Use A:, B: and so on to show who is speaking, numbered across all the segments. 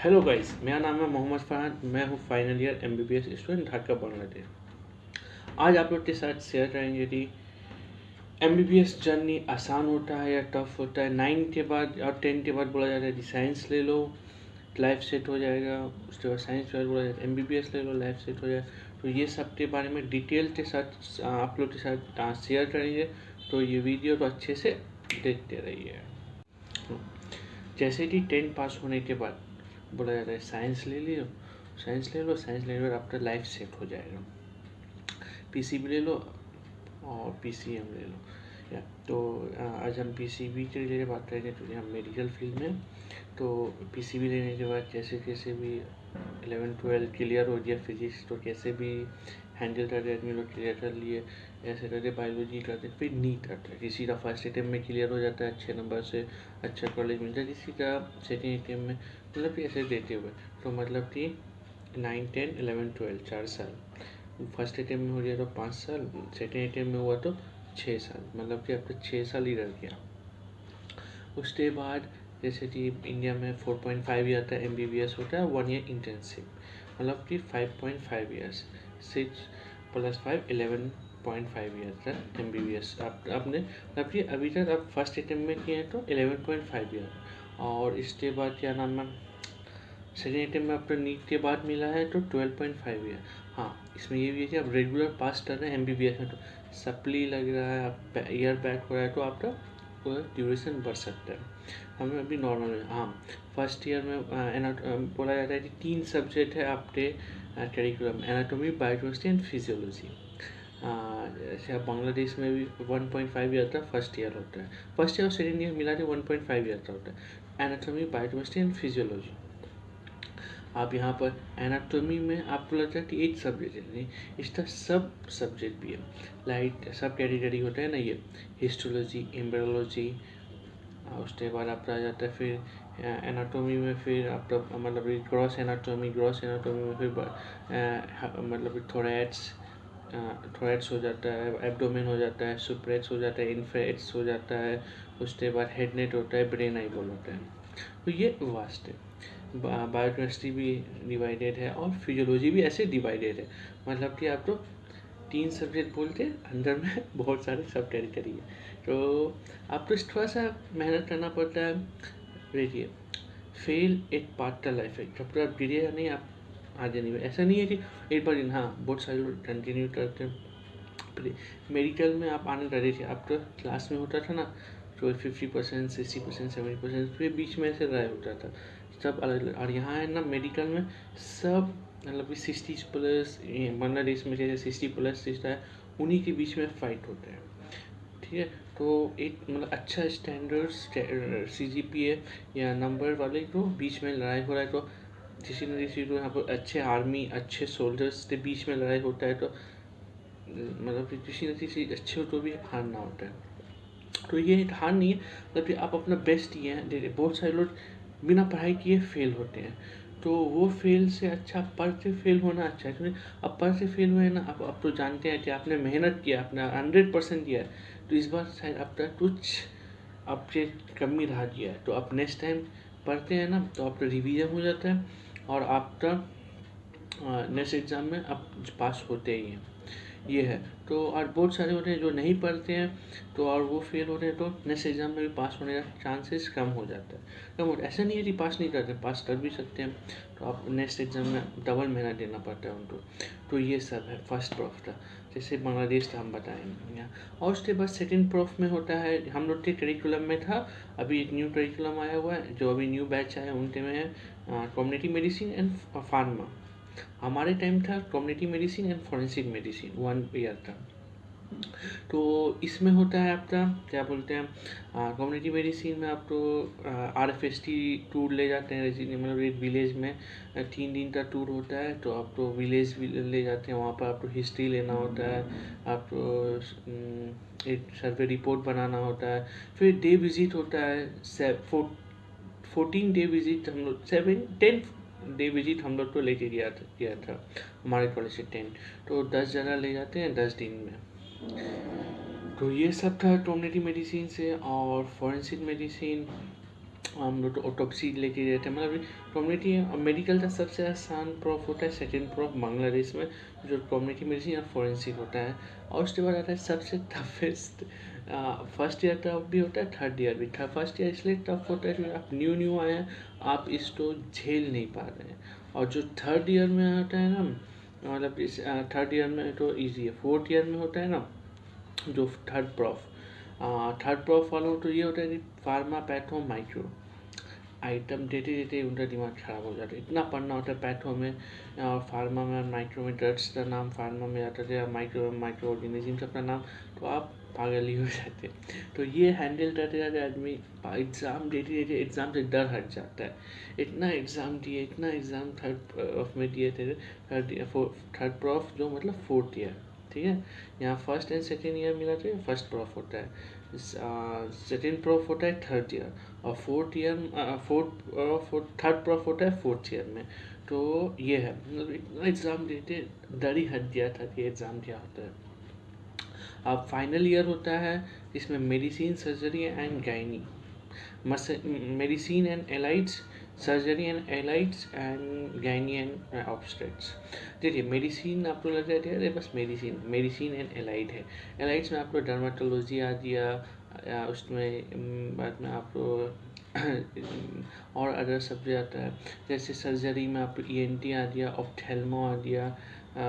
A: Hello guys, मेरा नाम है मोहम्मद फरहान। मैं हूँ final year MBBS student Dhaka Bangladesh. आज आप लोग के साथ शेयर करेंगे कि एमबीबीएस जर्नी आसान होता है या टफ होता है। 9 के बाद और 10 के बाद बोला जाता है कि साइंस ले लो, लाइफ सेट हो जाएगा। उसके बाद साइंस के बाद बोला जाता है एमबीबीएस ले लो, लाइफ सेट हो जाए। तो ये सब के बारे में डिटेल के साथ आप लोग के साथ शेयर करेंगे। तो ये वीडियो तो अच्छे से देखते रहिए। जैसे कि 10 पास होने के बाद बोला जाता है साइंस ले लियो, साइंस ले लो, साइंस लेने के बाद आपका लाइफ सेट हो जाएगा। पीसीबी ले लो और पीसीएम ले लो। या तो आज हम पीसीबी के लिए बात करेंगे क्योंकि हम मेडिकल फील्ड में। तो पीसीबी लेने के बाद कैसे कैसे भी 11-12 क्लियर हो गया फिजिक्स, तो कैसे भी हैंडल कर रहे आदमी लोग क्लियर कर लिए। ऐसे करके बायोलॉजी करते फिर नीट करता है। किसी का फर्स्ट अटेम्प्ट में क्लियर हो जाता है, अच्छे नंबर से अच्छा कॉलेज मिलता है। किसी का सेकेंड अटेम्प्ट में, मतलब कि ऐसे देते हुए। तो मतलब कि 9, 10, 11, 12 4 साल। फर्स्ट अटेम्प्ट में हो गया तो 5 साल, सेकेंड अटेम्प्ट में हुआ तो 6 साल, मतलब कि आपका 6 साल ही रह गया। उसके बाद जैसे कि इंडिया में 4.5 ईयर का एमबीबीएस होता है, 1 ईयर इंटर्नशिप, मतलब कि 5.5 ईयर्स। 6 + 5 11.5 ईयर का एमबीबीएस आपने, मतलब कि अभी तक आप फर्स्ट अटेम्प्ट में किए हैं तो 11.5 ईयर। और इसके बाद क्या नाम है, सेकेंड अटेम्प्ट में आपका नीट के बाद मिला है तो 12.5 ईयर। हाँ, इसमें ये भी है कि आप रेगुलर पास कर रहे हैं एमबीबीएस में, तो सप्ली लग रहा है, आप ईयर बैक हो रहा है, तो आपका ड्यूरेशन बढ़ सकता है। हमें अभी नॉर्मल में, हाँ, फर्स्ट ईयर में बोला जाता है कि 3 सब्जेक्ट है आपके curriculum: anatomy, biochemistry and physiology. जैसे आप बांग्लादेश में भी 1.5 ईयर का फर्स्ट ईयर होता है। फर्स्ट ईयर और सेकेंड ईयर मिला के 1.5 ईयर का होता है। Anatomy, biochemistry and physiology. आप यहाँ पर एनाटॉमी में आपको लगता है कि 8 सब्जेक्ट है, नहीं, इसका सब सब्जेक्ट भी है। लाइक सब कैटेगरी होता है ना, ये हिस्टोलॉजी, एम्ब्रियोलॉजी। उसके बाद आपका आ जाता है फिर एनाटॉमी में, फिर आपका मतलब ग्रॉस एनाटॉमी में फिर मतलब थोरैक्स हो जाता है, एब्डोमेन हो जाता है, सुप्रेक्स हो जाता है, इन्फेक्ट्स हो जाता है। उसके बाद हेड नेट होता है, ब्रेन आईबॉल होता है। तो ये वास्ट है। बायोकेमिस्ट्री भी डिवाइडेड है और फिजियोलॉजी भी ऐसे डिवाइडेड है। मतलब कि आप तो 3 सब्जेक्ट बोलते अंदर में बहुत सारे सब कैटेगरी है। तो आपको थोड़ा सा मेहनत करना पड़ता है। देखिए, फेल एक पार्ट का लाइफ है, जब तक आप गिरे नहीं आप आगे नहीं। ऐसा नहीं है कि एक बार हाँ, बहुत सारे लोग कंटिन्यू करते हैं। मेडिकल में आप आने लगे थे, आपका क्लास में होता था ना, तो 50%, 60%, 70%, फिर बीच में ऐसे रहा होता था, सब अलग अलग। और यहाँ है ना मेडिकल में सब मतलब कि 60+, बांग्लादेश में जैसे 60+ सिस्टा है, उन्हीं के बीच में फाइट होता है। ठीक है, तो एक मतलब अच्छा स्टैंडर्ड CGPA या नंबर वाले को बीच में लड़ाई हो रहा है, तो किसी न किसी को यहाँ पर अच्छे आर्मी, अच्छे सोल्जर्स के बीच में लड़ाई होता है, तो मतलब कि किसी न किसी अच्छे को भी हारना होता है। तो ये हार नहीं है, मतलब कि आप अपना बेस्ट दिए हैं। बहुत सारे लोग बिना पढ़ाई किए फेल होते हैं, तो वो फेल से अच्छा पढ़ के फेल होना अच्छा है। क्योंकि अब पढ़ से फेल हुए ना, अब तो जानते हैं कि आपने मेहनत किया, अपना 100% दिया है, तो इस बार शायद आपका कुछ आपसे कमी रह गया है। तो आप नेक्स्ट टाइम पढ़ते हैं ना, तो आपका रिवीजन हो जाता है और आपका नेक्स्ट एग्ज़ाम में आप पास होते ही हैं। ये है। तो और बहुत सारे होते हैं जो नहीं पढ़ते हैं, तो और वो फेल होते हैं, तो नेक्स्ट एग्ज़ाम में भी पास होने का चांसेस कम हो जाता है। कम हो, ऐसा नहीं है कि पास नहीं करते, पास कर भी सकते हैं। तो आप नेक्स्ट एग्ज़ाम में डबल मेहनत देना पड़ता है उनको। तो ये सब है फर्स्ट प्रूफ का, जैसे बांग्लादेश का हम बताएंगे यहाँ। और उसके बाद सेकेंड प्रूफ में होता है, हम लोग के करिकुलम में था, अभी एक न्यू करिकुलम आया हुआ है, जो अभी न्यू बैच आया है उनके में है कम्युनिटी मेडिसिन एंड फार्मा। हमारे टाइम था community medicine and forensic medicine, 1 year था। तो इसमें होता है आपका क्या बोलते हैं, कम्युनिटी मेडिसिन में आपको RFST टूर ले जाते हैं, मतलब एक विलेज में 3 दिन का टूर होता है। तो आपको विलेज ले जाते हैं, वहाँ पर आपको हिस्ट्री लेना होता है, आपको एक सर्वे रिपोर्ट बनाना होता है। फिर डे विजिट होता है, 14 डे विजिट, हम लोग 10 डे विजिट हम लोग को लेके किया था हमारे कॉलेज से 10। तो 10 जगह ले जाते हैं 10 दिन में। तो ये सब था कम्युनिटी मेडिसिन से। और फॉरेंसिक मेडिसिन हम लोग तो ऑटोप्सी लेके गए थे, मतलब कम्युनिटी और मेडिकल का सबसे आसान प्रॉफ होता है सेकेंड प्रॉफ बांग्लादेश में, जो कम्युनिटी मेडिसिन और फोरेंसिक होता है। और उसके बाद आता है सबसे टफेस्ट, फर्स्ट ईयर टफ भी होता है, थर्ड ईयर भी। फर्स्ट ईयर इसलिए टफ होता है क्योंकि आप न्यू आए हैं, आप इसको झेल नहीं पा रहे हैं। और जो थर्ड ईयर में होता है ना, मतलब इस थर्ड ईयर में तो ईजी है। फोर्थ ईयर में होता है ना जो थर्ड प्रॉफ वालों तो ये होता है कि फार्मा पैथो माइक्रो आइटम देते देते उनका दिमाग खराब हो जाता है। इतना पढ़ना होता है पैथो में और फार्मा में, माइक्रो में ड्रग्स का नाम फार्मा में आता है, माइक्रो ऑर्गेनिज्म सबका नाम, तो आप पागल ही हो जाते। तो ये हैंडल करते करते आदमी एग्ज़ाम देते देते एग्ज़ाम से डर हट जाता है। इतना एग्ज़ाम दिए, इतना एग्ज़ाम थर्ड प्रॉफ में दिए थे, थर्ड प्रॉफ जो मतलब फोर्थ ईयर, ठीक है। यहाँ फर्स्ट एंड सेकेंड ईयर मिला तो फर्स्ट प्रॉफ होता है, सेकेंड प्रॉफ होता है थर्ड ईयर, और fourth year fourth third prof होता है फोर्थ ईयर में। तो ये है, मतलब इतना एग्ज़ाम देते डर ही हट गया था कि एग्ज़ाम क्या होता है। अब फाइनल ईयर होता है, इसमें medicine, surgery and gynae, medicine and allieds, surgery and allieds and gynae and obstetrics. देखिए मेडिसिन आपको लग रहा है अरे बस मेडिसिन एंड एलाइड है। एलाइड्स में आपको डर्माटोलॉजी आ गया, उसमें बाद में आपको और अदर सब्जेक्ट आता है। जैसे सर्जरी में आपको ईएनटी आ गया, ऑप्थेल्मो आ गया,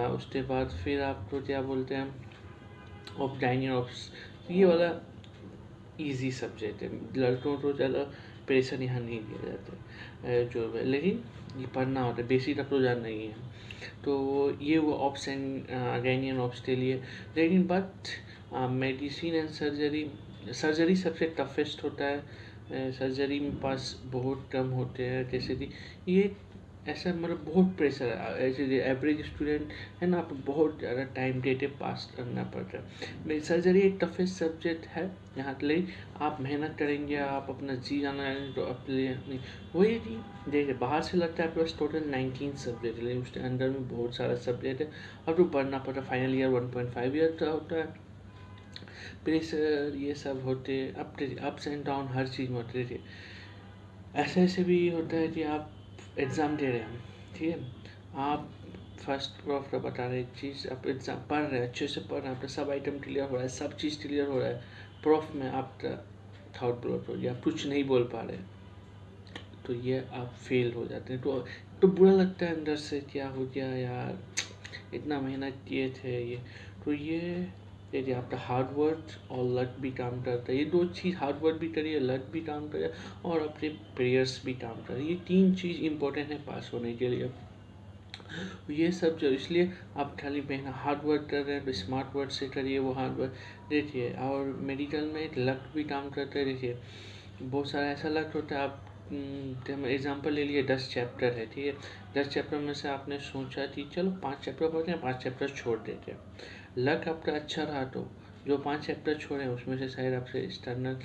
A: उसके बाद फिर आपको क्या बोलते हैं ऑफ गायनी ऑप्स, ये वाला इजी सब्जेक्ट है। लड़कों को ज़्यादा प्रेशर यहाँ नहीं दिया जाता है जो है, लेकिन ये पढ़ना होता है, बेसिक अब तो जानना ही है। तो ये वो ऑप्स एंड गायनी ऑप्स के लिए। लेकिन बट मेडिसिन एंड सर्जरी सबसे टफेस्ट होता है। सर्जरी में पास बहुत कम होते हैं, जैसे कि ये ऐसा मतलब बहुत प्रेशर है, ऐसे एवरेज स्टूडेंट है ना, आपको बहुत ज़्यादा टाइम देते पास करना पड़ता है। मेरी सर्जरी एक टफेस्ट सब्जेक्ट है यहाँ के लिए। आप मेहनत करेंगे, आप अपना जी जाना है तो अपने लिए अपनी वही थी। देखिए बाहर से लगता है आपके पास टोटल 19 सब्जेक्ट है, लेकिन उसके अंदर में बहुत सारा सब्जेक्ट है, अब तो पढ़ना पड़ता है। फाइनल ईयर 1.5 ईयर का होता है। प्रेशर ये सब होते, अप्स एंड डाउन हर चीज़ में होते थे। ऐसे ऐसे भी होता है कि आप एग्ज़ाम दे रहे हैं, ठीक है, आप फर्स्ट प्रॉफ का बता रहे एक चीज़, आप एग्ज़ाम पढ़ रहे हैं, अच्छे से पढ़ रहे हैं, आपका सब आइटम क्लियर हो रहा है, सब चीज़ क्लियर हो रहा है, प्रॉफ में आपका थर्ड प्रॉफ हो गया, आप कुछ नहीं बोल पा रहे, तो ये आप फेल हो जाते हैं। तो बुरा लगता है अंदर से, क्या हो गया यार, इतना मेहनत किए थे ये। तो ये आपका हार्ड वर्क और लक भी काम करता है। ये दो चीज़, हार्ड वर्क भी करिए, लक भी काम करे, और अपने प्रेयर्स भी काम करे। ये तीन चीज़ इंपॉर्टेंट है पास होने के लिए। ये सब जो इसलिए आप खाली मेहनत हार्ड वर्क कर रहे हैं तो स्मार्ट वर्क से करिए वो हार्ड वर्क। देखिए और मेडिकल में लक भी काम करता है। देखिए बहुत सारा ऐसा लक होता है, आप एग्जाम्पल ले लिए 10 चैप्टर है, ठीक है, 10 चैप्टर में से आपने सोचा कि चलो 5 चैप्टर पढ़ते हैं, 5 चैप्टर छोड़ देते हैं। लक आपका अच्छा रहा तो जो 5 चैप्टर छोड़े उसमें से शायद आपसे एक्सटर्नल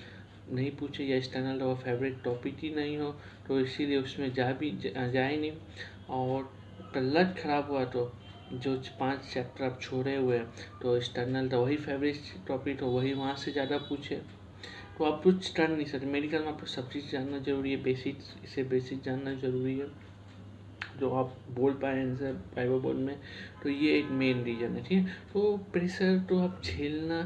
A: नहीं पूछे, या एक्सटर्नल और फेवरेट टॉपिक ही नहीं हो, तो इसीलिए उसमें जाए नहीं। और लक खराब हुआ तो जो 5 चैप्टर आप छोड़े हुए हैं, तो एक्सटर्नल तो वही फेवरेट टॉपिक, तो वही वहाँ से ज़्यादा पूछे, तो आप कुछ कर नहीं सकते। मेडिकल में आपको सब चीज़ जानना जरूरी है, बेसिक जानना ज़रूरी है, जो आप बोल पाए आंसर वाइवा बोर्ड में। तो ये एक मेन रीज़न है, ठीक है। तो प्रेशर तो आप झेलना,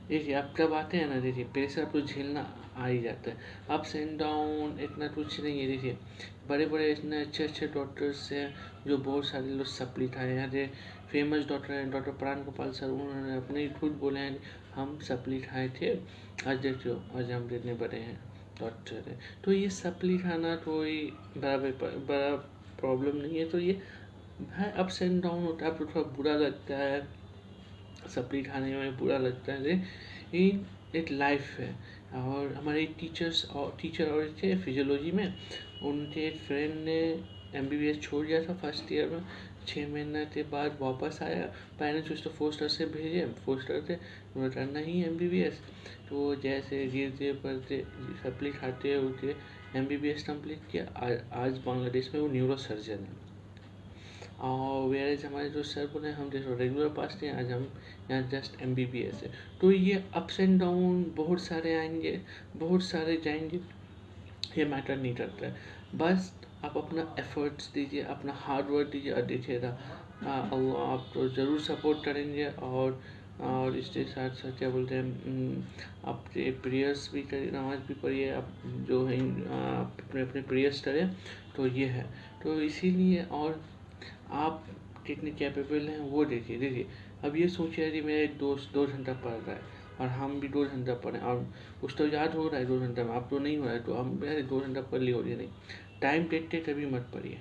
A: देखिए आप कब आते हैं ना, देखिए प्रेशर आपको झेलना आ ही जाता है। अप्स एंड डाउन इतना कुछ नहीं है। देखिए बड़े बड़े इतने अच्छे अच्छे डॉक्टर्स हैं जो बहुत सारे लोग सप्ली खाए हैं। फेमस डॉक्टर हैं, डॉक्टर प्राण गोपाल सर, उन्होंने अपने ही खुद बोले हैं हम सप्ली खाए थे, आज देखो आज हम कितने बड़े हैं डॉक्टर है। तो ये सप्ली खाना कोई बड़ा प्रॉब्लम नहीं है। तो ये है, अप्स एंड डाउन होता है, आपको थोड़ा बुरा लगता है, सप्ली खाने में बुरा लगता है, ये एक लाइफ है। और हमारे टीचर और थे फिजियोलॉजी में, उनके एक फ्रेंड ने एमबीबीएस छोड़ दिया था फर्स्ट ईयर में, 6 महीने के बाद वापस आया, पेरेंट्स उसको फोस्टर से भेजे, फोस्टर से उन्हें करना ही एमबीबीएस। तो जैसे धीरे धीरे पढ़ते सप्ली खाते होते एमबीबीएस कंप्लीट किया, आज बांग्लादेश में वो न्यूरो सर्जन है। और वेयर हमारे जो सर बोले हम जैसे रेगुलर पास थे, आज हम यहाँ जस्ट एमबीबीएस है। तो ये अप्स एंड डाउन बहुत सारे आएंगे, बहुत सारे जाएंगे, ये मैटर नहीं करता है। बस आप अपना एफर्ट्स दीजिए, अपना हार्ड वर्क दीजिए और देखिएगा अल्लाह आपको ज़रूर सपोर्ट करेंगे। और इसके साथ साथ क्या बोलते हैं, आप प्रेयर्स भी करिए, नमाज भी पढ़िए, आप जो है आप अपने अपने प्रेयर्स करें। तो ये है, तो इसीलिए और आप कितने कैपेबल हैं वो देखिए। अब ये सोचिए कि मेरा एक दोस्त 2 घंटा पढ़ रहा है और हम भी 2 घंटा पढ़ें, और कुछ तो याद हो रहा है 2 घंटा में, आप तो नहीं हो रहा है, तो हम यार 2 घंटा पढ़ लिया, हो रही नहीं। टाइम देखते कभी मत पढ़िए,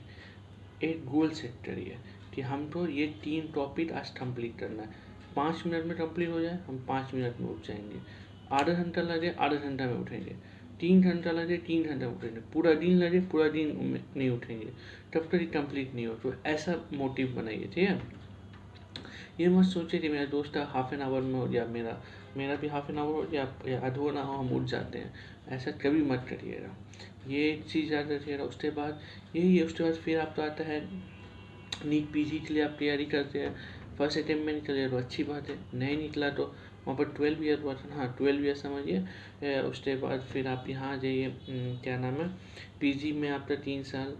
A: एक गोल सेट करिए कि हमको ये 3 टॉपिक आज कंप्लीट करना है। 5 मिनट में कंप्लीट हो जाए, हम 5 मिनट में उठ जाएंगे। आधा घंटा लगे, आधा घंटा में उठेंगे। 3 घंटा लगे, 3 घंटा में उठेंगे। पूरा दिन लगे, पूरा दिन में नहीं उठेंगे, तब तक कंप्लीट नहीं हो। तो ऐसा मोटिव बनाइए, ठीक है। ये मत सोचिए कि मेरा दोस्त का हाफ एन आवर में हो गया, मेरा भी हाफ एन आवर हो गया या आधो ना हो, हम उठ जाते हैं। ऐसा कभी मत करिएगा, ये एक चीज़ याद रखिएगा। उसके बाद यही है, उसके बाद फिर आपका आता है नीट पीजी के लिए आप तैयारी करते हैं। फर्स्ट अटेम्प्ट में निकल गया तो अच्छी बात है, नहीं निकला तो वहाँ पर 12 ईयर हुआ था, हाँ 12 ईयर समझिए। उसके बाद फिर आप यहाँ जाइए, क्या नाम है, पीजी में आपका 3 साल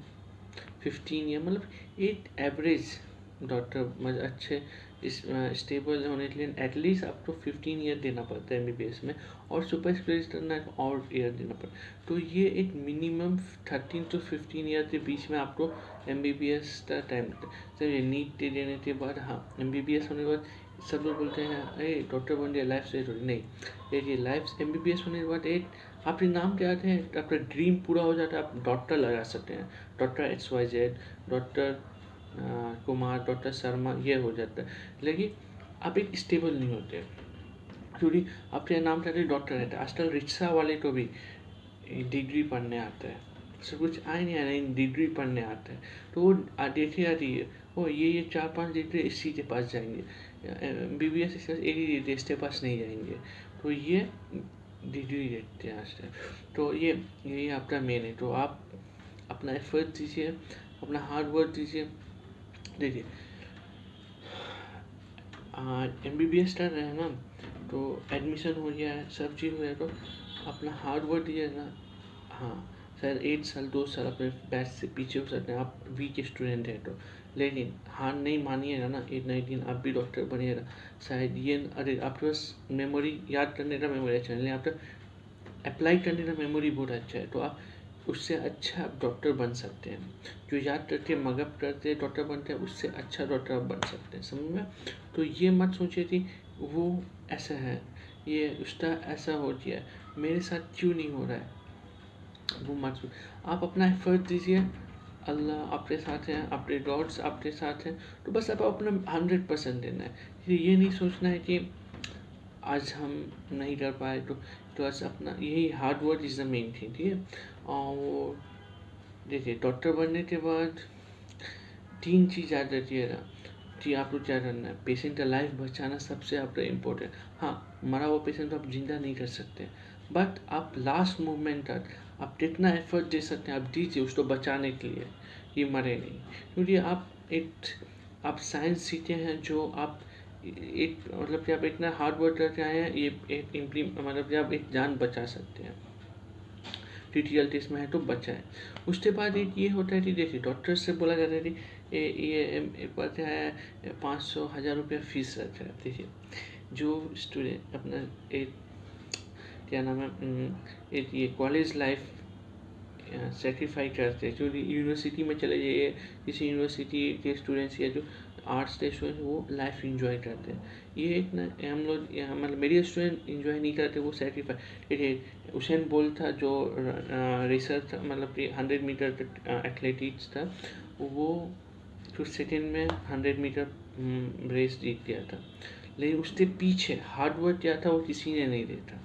A: 15 ईयर, मतलब एक एवरेज डॉक्टर मतलब अच्छे इस स्टेबल होने के लिए एटलीस्ट आपको 15 ईयर देना पड़ता है एमबीबीएस में, और सुपर स्पेशलिस्ट करना है और ईयर देना पड़ता है। तो ये एक मिनिमम 13 to 15 ईयर के बीच में आपको एमबीबीएस का टाइम लगता है। सर ये नीट देने के बाद, हाँ एमबीबीएस होने के बाद सब लोग बोलते हैं अरे डॉक्टर बन गया लाइफ सेट हो गई, नहीं ये लाइफ एमबीबीएस होने के बाद एक आपके नाम क्या आते हैं, आपका ड्रीम पूरा हो जाता है, आप डॉक्टर लगा सकते हैं, doctor XYZ, doctor Kumar, doctor Sharma, ये हो जाता है। लेकिन आप एक स्टेबल नहीं होते, क्योंकि आपके नाम से डॉक्टर रहता है। आजकल रिक्शा वाले को भी डिग्री पढ़ने आता है, सब कुछ आए नहीं, नहीं डिग्री पढ़ने आता है। तो वो देखिए आती है वो ये 4-5 डिग्री इसी के पास जाएंगे, BBS एक ही इसके पास नहीं जाएंगे। तो ये डिग्री देखते हैं आज तक। तो यही आपका मेन है। तो आप अपना एफर्ट दीजिए, अपना हार्ड वर्क दीजिए। देखिए MBBS कर रहे हैं ना, तो एडमिशन हो गया है, सब चीज़ हो गया, तो अपना हार्ड वर्क दीजिए ना। हाँ शायद 1 साल 2 साल अपने बैच से पीछे हो सकते हैं, आप वीक स्टूडेंट हैं तो, लेकिन हार नहीं मानिएगा ना, एक ना एक दिन आप भी डॉक्टर बनिएगा। शायद ये अरे आपके पास मेमोरी याद करने का मेमोरी अच्छा नहीं, आपका अप्लाई करने का मेमोरी बहुत अच्छा है, तो आप उससे अच्छा डॉक्टर बन सकते हैं। जो याद करके मगअप करते डॉक्टर बनते हैं, उससे अच्छा डॉक्टर आप बन सकते हैं, समझ में। तो ये मत सोचिए कि वो ऐसा है, ये उसका ऐसा हो गया है, मेरे साथ क्यों नहीं हो रहा है, वो मत सोच। आप अपना एफर्ट दीजिए, अल्लाह आपके साथ हैं, आपके गॉड्स आपके साथ हैं। तो बस आप अपना 100% देना है। ये नहीं सोचना है कि आज हम नहीं कर पाए, तो बस अपना यही hard work is the main thing, ठीक है। और देखिए डॉक्टर बनने के बाद 3 चीज़ याद रखिएगा कि आपको क्या करना है। पेशेंट का लाइफ बचाना सबसे आपका इम्पोर्टेंट। हाँ मरा हुआ पेशेंट को आप जिंदा नहीं कर सकते, बट आप लास्ट मूवमेंट तक आप कितना एफर्ट दे सकते हैं आप दीजिए उसको बचाने के लिए, ये मरे नहीं। क्योंकि आप साइंस सीखे हैं, जो आप एक मतलब कि आप इतना हार्ड वर्क करके आए हैं, ये एक मतलब कि आप एक जान बचा सकते हैं। क्रिटिकल टेस्ट में है तो बचाएं। उसके बाद एक ये होता है कि देखिए डॉक्टर से बोला जाता है कि ये पता है 500-1000 रुपया फीस रखा है। देखिए जो स्टूडेंट अपना एक क्या नाम है, एक ये कॉलेज लाइफ सेक्रीफाई करते हैं, जो यूनिवर्सिटी में चले जाइए, किसी यूनिवर्सिटी के स्टूडेंट्स या जो आर्ट्स के स्टूडेंट्स वो लाइफ इंजॉय करते हैं। ये एक ना हम लोग मतलब मेरे स्टूडेंट इंजॉय नहीं करते, वो सेक्रीफाई। देखिए उसेन बोल्ट था जो रेसर मतलब कि 100 मीटर एथलेटिक्स था, वो कुछ सेकेंड में 100 मीटर रेस जीत गया था, लेकिन उसके पीछे हार्ड वर्क किया था वो किसी ने नहीं देखा।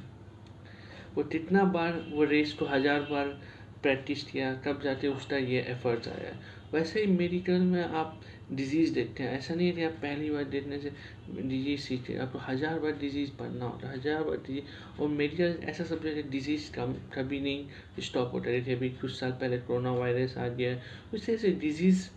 A: वो कितना बार वो रेस को 1000 बार प्रैक्टिस किया, तब जाके उसका ये एफर्ट्स आया है। वैसे ही मेडिकल में आप डिजीज़ देखते हैं, ऐसा नहीं है कि आप पहली बार देखने से डिजीज़ सीखते हैं, आपको 1000 बार डिजीज़ पढ़ना होता है, 1000 बार डिजीज। और मेडिकल ऐसा सब्जेक्ट है डिजीज़ कभी नहीं स्टॉप होता है। जैसे अभी कुछ साल पहले कोरोना वायरस आ गया है, उससे ऐसे डिजीज़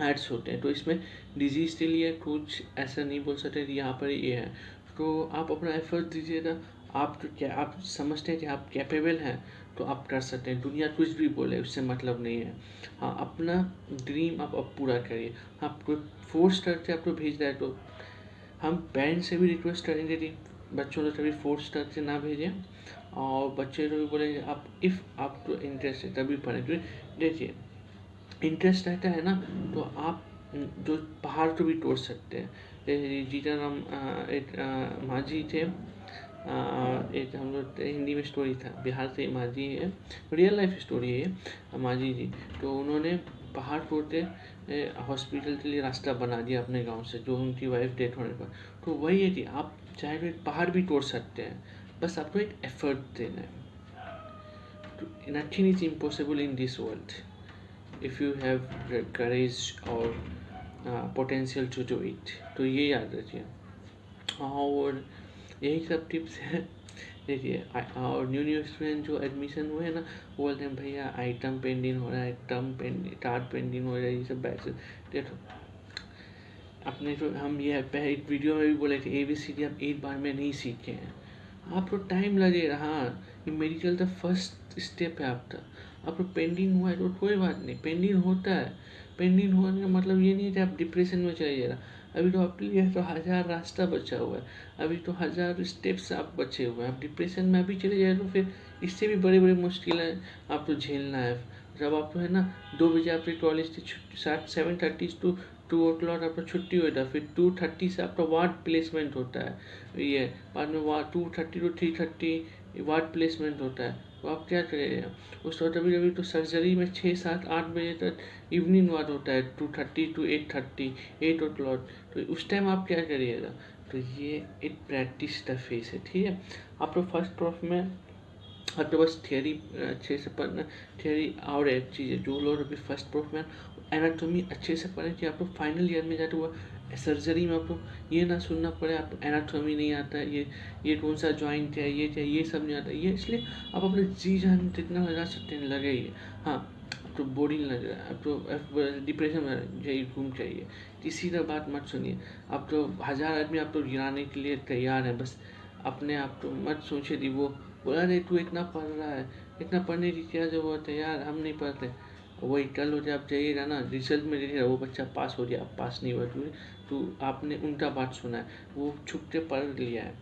A: एड्स होते हैं, तो इसमें डिजीज़ के लिए कुछ ऐसा नहीं बोल सकते कि यहाँ पर ये है। तो आप अपना एफर्ट दीजिएगा, आप तो क्या आप समझते हैं कि आप कैपेबल हैं, तो आप कर सकते हैं। दुनिया कुछ भी बोले उससे मतलब नहीं है। हाँ, अपना ड्रीम आप अब पूरा करिए। आपको फोर्स करके आपको भेज रहा है तो हम पेरेंट्स से भी रिक्वेस्ट करेंगे कि बच्चों को कभी फोर्स करके ना भेजें, और बच्चे को भी बोलेंगे आप इफ़ आपको इंटरेस्ट है तभी पढ़ें। क्योंकि देखिए, इंटरेस्ट रहता है ना तो आप जो पहाड़ को भी तोड़ सकते हैं। जैसे जीजाराम एक मांझी थे, एक हम लोग हिंदी में स्टोरी था, बिहार से मांझी है, रियल लाइफ स्टोरी है मांझी जी। तो उन्होंने पहाड़ तोड़ते हॉस्पिटल के लिए रास्ता बना दिया अपने गांव से, जो उनकी वाइफ डेथ होने पर। तो वही है कि आप चाहे तो एक पहाड़ भी तोड़ सकते हैं, बस आपको एक एफर्ट देना है। Nothing is impossible in this world if you have the courage or potential to do it। तो ये याद रखिए। और यही सब टिप्स हैं। देखिए, और न्यू स्टूडेंट जो एडमिशन हुए हैं ना, वो बोलते हैं भैया आइटम पेंडिंग हो रहा है, टर्म पेंडिंग, टार्ट पेंडिंग हो रहा है, ये सब बैच। देखो, अपने जो हम ये एक वीडियो में भी बोले थे ABCD आप एक बार में नहीं सीखे हैं, आपको टाइम लगेगा। हाँ, ये मेडिकल का फर्स्ट स्टेप है आपका। आपको पेंडिंग हुआ है तो कोई बात नहीं, पेंडिंग होता है। पेंडिंग होने का मतलब ये नहीं है कि आप डिप्रेशन में चले जाएगा। अभी तो आपके लिए तो 1000 रास्ता बचा हुआ है, अभी तो 1000 स्टेप्स आप बचे हुए हैं। आप डिप्रेशन में अभी चले जाए तो फिर इससे भी बड़ी बड़ी मुश्किलें आपको झेलना है। जब आपको है ना 2 बजे आपकी कॉलेज से 7:30 टू 2 o'clock आपका छुट्टी होता है, फिर 2:30 से आपका वार्ड प्लेसमेंट होता है। ये बाद में 2:30 to 3:30 वार्ड प्लेसमेंट होता है। तो आप क्या करेंगे उस वक्त? कभी कभी तो सर्जरी में 6, 7, 8 बजे तक इवनिंग वार्ड होता है, 2:30 to 8:30 8 o'clock। तो उस टाइम आप क्या करिएगा? तो ये एक प्रैक्टिस का फेस है, ठीक है। आप तो फर्स्ट प्रोफ में आपके बस थियरी अच्छे से पढ़ना, थियरी। और एक चीज़ है, जो लोग अभी फर्स्ट प्रोफ में एनाटॉमी अच्छे से पढ़ें कि आपको फाइनल ईयर में जाते हुआ सर्जरी में आपको ये ना सुनना पड़े आपको एनाटॉमी नहीं आता है, ये कौन सा जॉइंट है, ये सब नहीं आता ये। इसलिए आप अपने जी जान जितना लगा सकते हैं लगाइए। हाँ, अब तो बोरिंग लग रहा है, अब तो डिप्रेशन में यही घूम चाहिए, किसी का बात मत सुनिए। अब तो 1000 आदमी आप तो गिराने के लिए तैयार है, बस अपने आप तो मत सोचिए कि वो बोला नहीं तू इतना पढ़ रहा है, इतना पढ़ने की क्या जरूरत है यार, हम नहीं पढ़ते। वही कल हो जाए आप जाइएगा ना, रिजल्ट में देखिएगा वो बच्चा पास हो गया, आप पास नहीं हुआ। तो आपने उनका बात सुना है, वो छुप के पढ़ लिया है,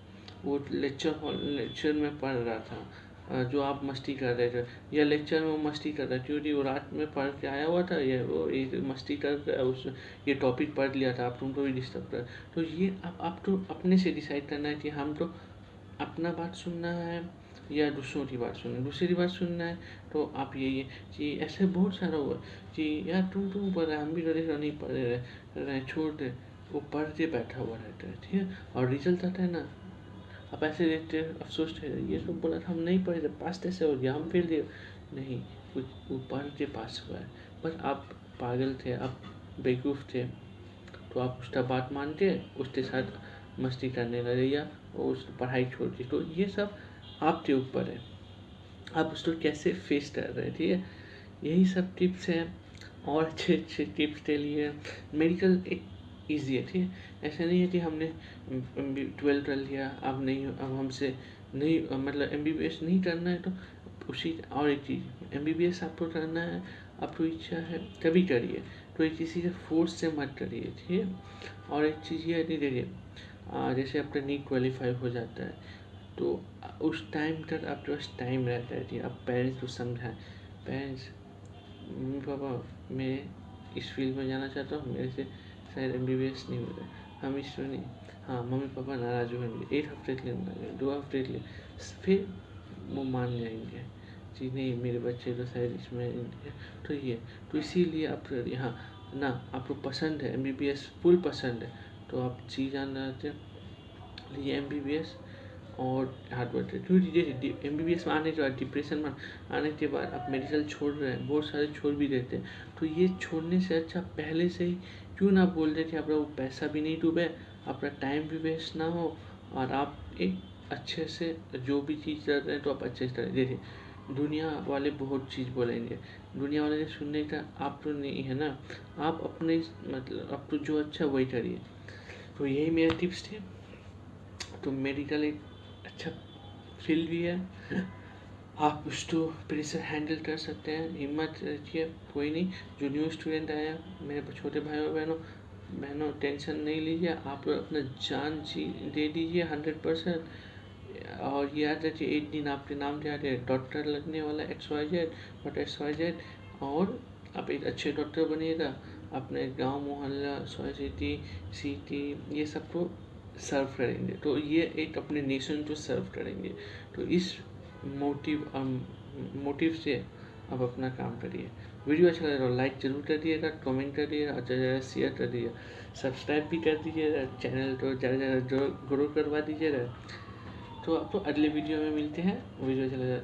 A: वो लेक्चर में पढ़ रहा था जो आप मस्ती कर रहे थे, या लेक्चर में वो मस्ती कर रहा था क्योंकि वो रात में पढ़ के आया हुआ था, ये वो एक मस्ती कर उस ये टॉपिक पढ़ लिया था, आप तुमको भी डिस्टर्ब कर। तो ये आप तो अपने से डिसाइड करना है कि हम तो अपना बात सुनना है या दूसरों की बात सुनना है। दूसरी की बात सुनना है तो आप ये कि ऐसे बहुत सारा हुआ कि यार तुम पढ़ रहे, हम भी करे नहीं पढ़ रहे, छोड़ दे। वो पढ़ के बैठा हुआ रहता है, ठीक है, और रिजल्ट आता है ना, आप ऐसे देखते हैं अफसोस थे, ये सब बोला था हम नहीं पढ़े थे, पास कैसे हो गया, हम फेल दिए। नहीं, कुछ वो पढ़ के पास हुआ है, पर आप पागल थे, आप बेवकूफ़ थे, तो आप उसका बात मान के उसके साथ मस्ती करने लगे या उस पढ़ाई छोड़ दी। तो ये सब आपके ऊपर है, आप उसको कैसे फेस कर रहे हैं, ठीक है। यही सब टिप्स हैं, और अच्छे अच्छे टिप्स के लिए मेडिकल एक ईजी है, ठीक है। ऐसा नहीं है कि हमने 12 कर लिया अब नहीं, अब हमसे नहीं मतलब MBBS नहीं करना है तो उसी। और एक चीज़, MBBS आपको करना है, आपको इच्छा है तभी करिए, तो किसी से फोर्स से मत करिए, ठीक है। और एक चीज़ ये है कि देखिए, जैसे आपका नीट क्वालिफाई हो जाता है तो उस टाइम तक आपके पास टाइम रहता है कि आप पेरेंट्स को समझाएं। पेरेंट्स, मम्मी पापा मैं इस फील्ड में जाना चाहता हूँ, मेरे से शायद MBBS नहीं हो रहा, हम इस नहीं। हाँ, मम्मी पापा नाराज़ होंगे, 1 हफ्ते के लिए नाराज़, 2 हफ्ते के लिए, फिर वो मान जाएंगे जी नहीं मेरे बच्चे तो शायद इसमें। तो ये तो इसीलिए आप यहाँ ना, आपको पसंद है MBBS फुल पसंद है तो आप जी जान रहे थे ये MBBS और हार्ड वर्क है। क्योंकि MBBS में आने के बाद, डिप्रेशन में आने के बाद आप मेडिकल छोड़ रहे हैं, बहुत सारे छोड़ भी देते हैं। तो ये छोड़ने से अच्छा पहले से ही क्यों ना बोल दे कि आपका वो पैसा भी नहीं डूबे, आपका टाइम भी वेस्ट ना हो, और आप एक अच्छे से जो भी चीज़ कर रहे हैं तो आप अच्छे से करें। देखिए, दुनिया वाले बहुत चीज़ बोलेंगे, दुनिया वाले ने सुनने का आप तो नहीं है ना, आप अपने मतलब आप तो जो अच्छा वही करिए। तो यही मेरे टिप्स थे। तो मेडिकल एक अच्छा फील्ड भी है, आप कुछ तो प्रेशर हैंडल कर सकते हैं, हिम्मत रखिए, कोई नहीं। जो न्यू स्टूडेंट आया, मेरे छोटे भाइयों बहनों टेंशन नहीं लीजिए, आप अपना जान जी दे दीजिए 100%। और याद रखिए एक दिन आपके नाम याद है डॉक्टर लगने वाला XYZ, बट XYZ। और आप एक अच्छे डॉक्टर बनिएगा, अपने गांव मोहल्ला सोसाइटी सिटी ये सबको सर्व करेंगे, तो ये एक अपने नेशन को सर्व करेंगे। तो इस मोटिव से आप अपना काम करिए। वीडियो अच्छा लगे तो लाइक जरूर कर दिएगा, कमेंट कर दिएगा, ज़्यादा से ज़्यादा शेयर कर दिएगा, सब्सक्राइब भी कर दीजिएगा, चैनल को ज़्यादा से ज़्यादा ग्रो करवा दीजिएगा। तो आपको अगले वीडियो में मिलते हैं। वीडियो अच्छा लगा